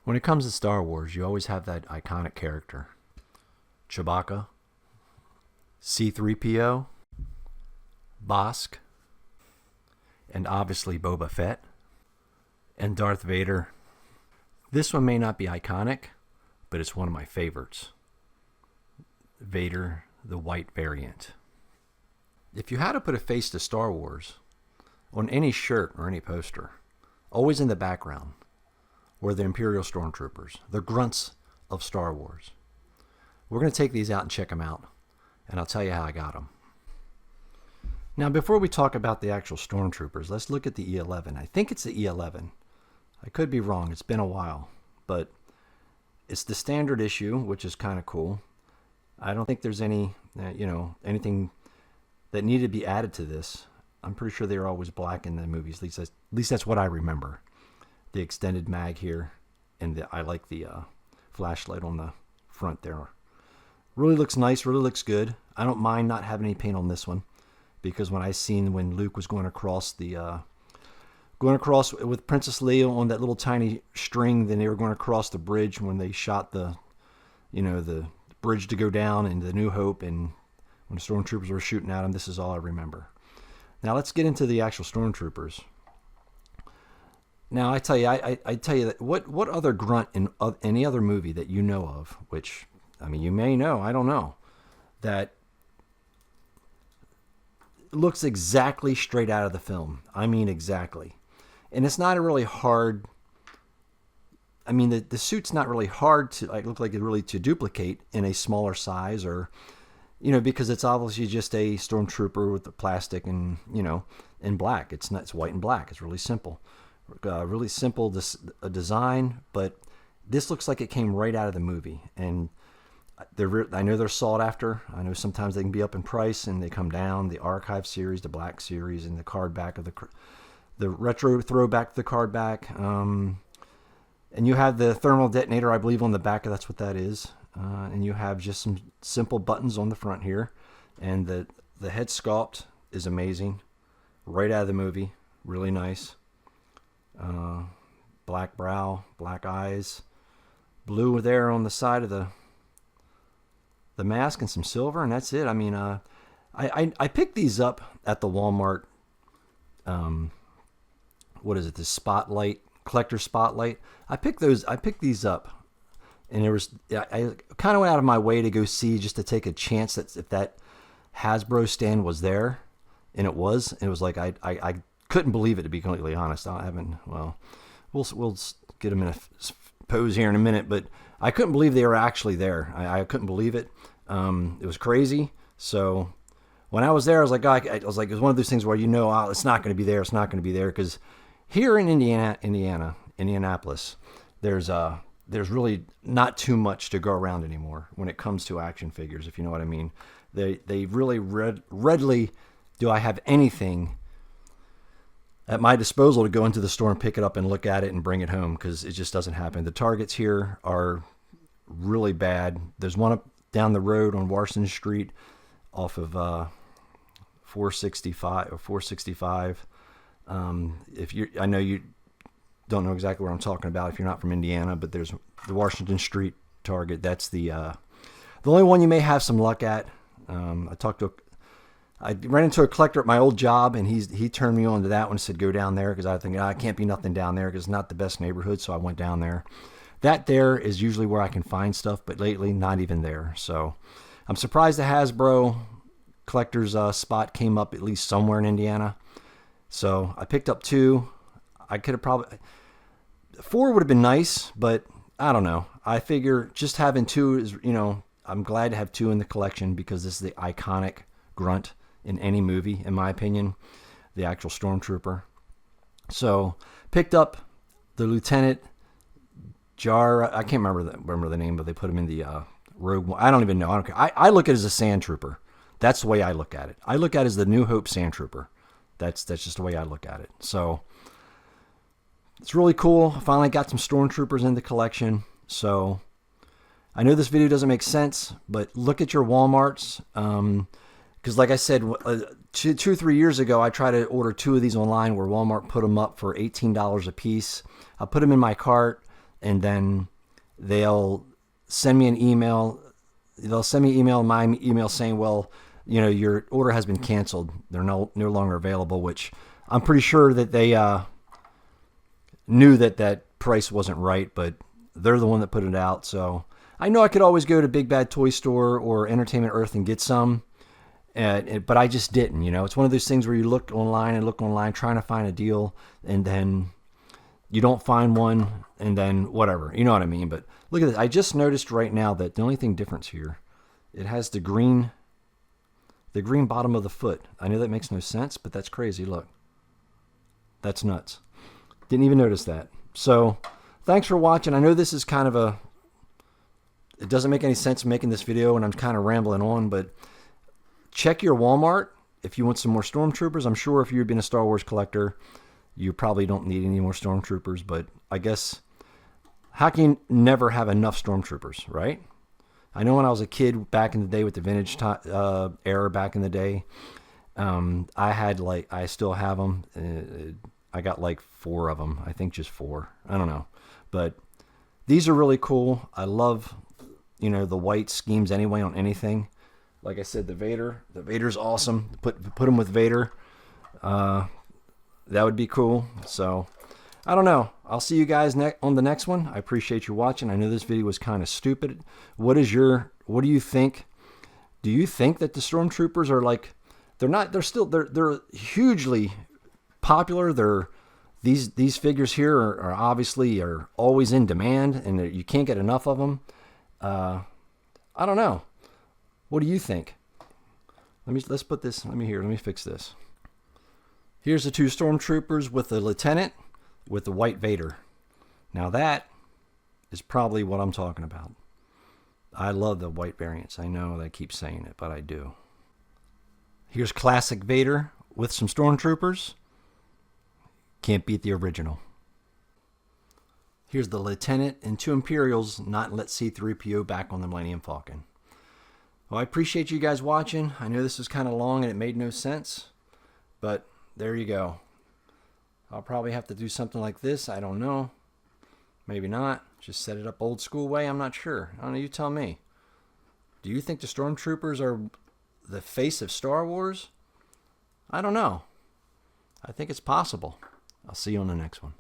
When it comes to Star Wars, you always have that iconic character: Chewbacca, C-3PO, Bosk, and obviously Boba Fett, and Darth Vader. This one may not be iconic, but it's one of my favorites. Vader, the white variant. If you had to put a face to Star Wars on any shirt or any poster, always in the background were the Imperial Stormtroopers, the grunts of Star Wars. We're going to take these out and check them out, and I'll tell you how I got them. Now, before we talk about the actual Stormtroopers, let's look at the E11. I think it's the E11. I could be wrong. It's been a while, but it's the standard issue, which is kind of cool. I don't think there's anything that needed to be added to this. I'm pretty sure they were always black in the movies. At least that's what I remember. The extended mag here, and I like the flashlight on the front there. Really looks nice. Really looks good. I don't mind not having any paint on this one, because when Luke was going across with Princess Leia on that little tiny string, then they were going across the bridge when they shot the bridge to go down in the New Hope, and when the Stormtroopers were shooting at them. This is all I remember. Now let's get into the actual Stormtroopers. Now I tell you that what other grunt in any other movie that you know of, which you may know, I don't know, that looks exactly straight out of the film. I mean exactly. And it's not a really hard. The suit's not really hard to look like it really to duplicate in a smaller size, or because it's obviously just a Stormtrooper with the plastic and in black. It's white and black. It's really simple, design. But this looks like it came right out of the movie, and I know they're sought after. I know sometimes they can be up in price and they come down. The Archive series, the Black series, and the card back of the retro throwback to the card back. And you have the thermal detonator, I believe, on the back. That's what that is. And you have just some simple buttons on the front here. And the head sculpt is amazing. Right out of the movie. Really nice. Black brow, black eyes. Blue there on the side of the mask, and some silver, and that's it. I picked these up at the Walmart. What is it? The Spotlight, collector Spotlight. I picked these up, and I kind of went out of my way to go see, just to take a chance that if that Hasbro stand was there, and it was like I couldn't believe it, to be completely honest. We'll get them in a pose here in a minute, but I couldn't believe they were actually there. I couldn't believe it. It was crazy. So when I was there, I was like, it was one of those things where it's not going to be there. It's not going to be there, because here in Indianapolis, there's really not too much to go around anymore when it comes to action figures, if you know what I mean. They really readily do I have anything at my disposal to go into the store and pick it up and look at it and bring it home, because it just doesn't happen. The Targets here are really bad. There's one up down the road on Washington Street off of 465 or 465. I know you don't know exactly what I'm talking about if you're not from Indiana, but there's the Washington Street Target. That's the only one you may have some luck at. I ran into a collector at my old job, and he turned me on to that one and said, go down there, because I think it can't be nothing down there, because it's not the best neighborhood. So I went down there. That there is usually where I can find stuff, but lately not even there. So I'm surprised the Hasbro collector's spot came up at least somewhere in Indiana. So I picked up 2. I could have probably 4 would have been nice, but I don't know. I figure just having 2 is, I'm glad to have 2 in the collection, because this is the iconic grunt in any movie, in my opinion, the actual Stormtrooper. So picked up the Lieutenant Jar. I can't remember the name, but they put him in the Rogue One. I don't even know. I don't care. I look at it as a Sand Trooper. That's the way I look at it. I look at it as the New Hope Sand Trooper. That's just the way I look at it. So it's really cool. I finally got some Stormtroopers in the collection. So I know this video doesn't make sense, but look at your Walmarts. Because like I said, 2 or 3 years ago, I tried to order 2 of these online, where Walmart put them up for $18 a piece. I put them in my cart. and then they'll send me an email. They'll send me an email, my email saying, well, you know, your order has been canceled. They're no longer available, which I'm pretty sure that they knew that that price wasn't right, but they're the one that put it out. So I know I could always go to Big Bad Toy Store or Entertainment Earth and get some, but I just didn't. You know, it's one of those things where you look online trying to find a deal, and then you don't find one, and then whatever. You know what I mean? But look at this. I just noticed right now that the only thing difference here, it has the green bottom of the foot. I know that makes no sense, but that's crazy. Look. That's nuts. Didn't even notice that. So thanks for watching. I know this is kind of it doesn't make any sense making this video, and I'm kind of rambling on, but check your Walmart if you want some more Stormtroopers. I'm sure if you've been a Star Wars collector, you probably don't need any more Stormtroopers, but I guess how can you never have enough Stormtroopers, right? I know when I was a kid back in the day with the vintage era back in the day, I still have them. I got like 4 of them. I think just 4. I don't know. But these are really cool. I love, you know, the white schemes anyway on anything. Like I said, the Vader's awesome. Put him with Vader. That would be cool. So I don't know. I'll see you guys on the next one. I appreciate you watching. I know this video was kind of stupid. What do you think? Do you think that the Stormtroopers are like, they're hugely popular. These figures here are obviously always in demand, and you can't get enough of them. I don't know. What do you think? Let's put this. Let me fix this. Here's the 2 Stormtroopers with the lieutenant with the white Vader. Now that is probably what I'm talking about. I love the white variants. I know I keep saying it, but I do. Here's classic Vader with some Stormtroopers. Can't beat the original. Here's the Lieutenant and 2 Imperials not let C-3PO back on the Millennium Falcon. Well, I appreciate you guys watching. I know this was kind of long and it made no sense, but there you go. I'll probably have to do something like this. I don't know. Maybe not. Just set it up old school way. I'm not sure. I don't know. You tell me. Do you think the Stormtroopers are the face of Star Wars? I don't know. I think it's possible. I'll see you on the next one.